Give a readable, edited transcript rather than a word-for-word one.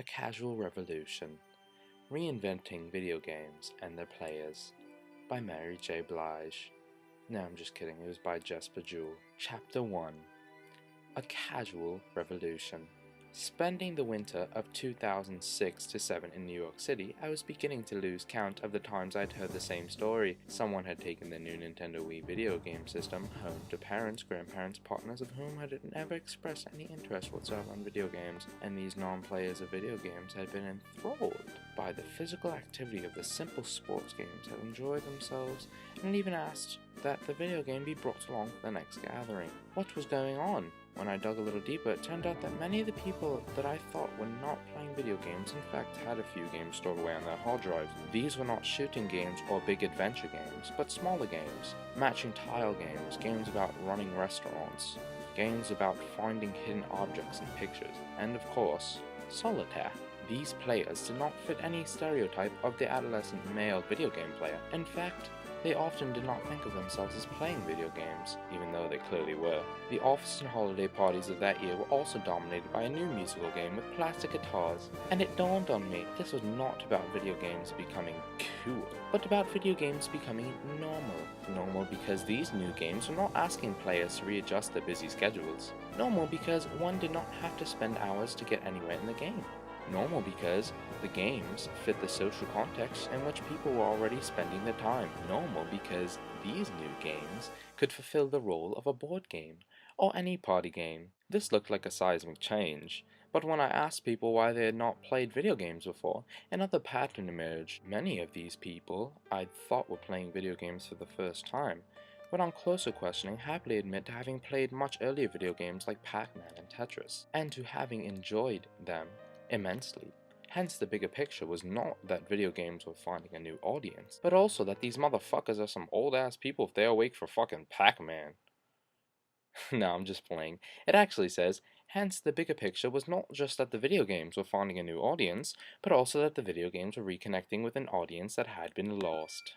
Casual Revolution, Reinventing Video Games and Their Players by Mary J. Blige. No, I'm just kidding, it was by Jesper Juul. Chapter 1. A Casual Revolution. Spending the winter of 2006 to 7 in New York City, I was beginning to lose count of the times I'd heard the same story. Someone had taken the new Nintendo Wii video game system home to parents, grandparents, partners of whom had never expressed any interest whatsoever in video games, and these non-players of video games had been enthralled by the physical activity of the simple sports games, had enjoyed themselves, and even asked that the video game be brought along for the next gathering. What was going on? When I dug a little deeper, it turned out that many of the people that I thought were not playing video games in fact had a few games stored away on their hard drives. These were not shooting games or big adventure games, but smaller games, matching tile games, games about running restaurants, games about finding hidden objects in pictures, and of course, solitaire. These players did not fit any stereotype of the adolescent male video game player. In fact, they often did not think of themselves as playing video games, even though they clearly were. The office and holiday parties of that year were also dominated by a new musical game with plastic guitars, and it dawned on me this was not about video games becoming cool, but about video games becoming normal. Normal because these new games were not asking players to readjust their busy schedules. Normal because one did not have to spend hours to get anywhere in the game. Normal because the games fit the social context in which people were already spending their time. Normal because these new games could fulfill the role of a board game, or any party game. This looked like a seismic change, but when I asked people why they had not played video games before, another pattern emerged. Many of these people I thought were playing video games for the first time, but on closer questioning happily admit to having played much earlier video games like Pac-Man and Tetris, and to having enjoyed them immensely. Hence the bigger picture was not that video games were finding a new audience, but also that these motherfuckers are some old ass people if they're awake for fucking Pac-Man. No, I'm just playing. It actually says, hence the bigger picture was not just that the video games were finding a new audience, but also that the video games were reconnecting with an audience that had been lost.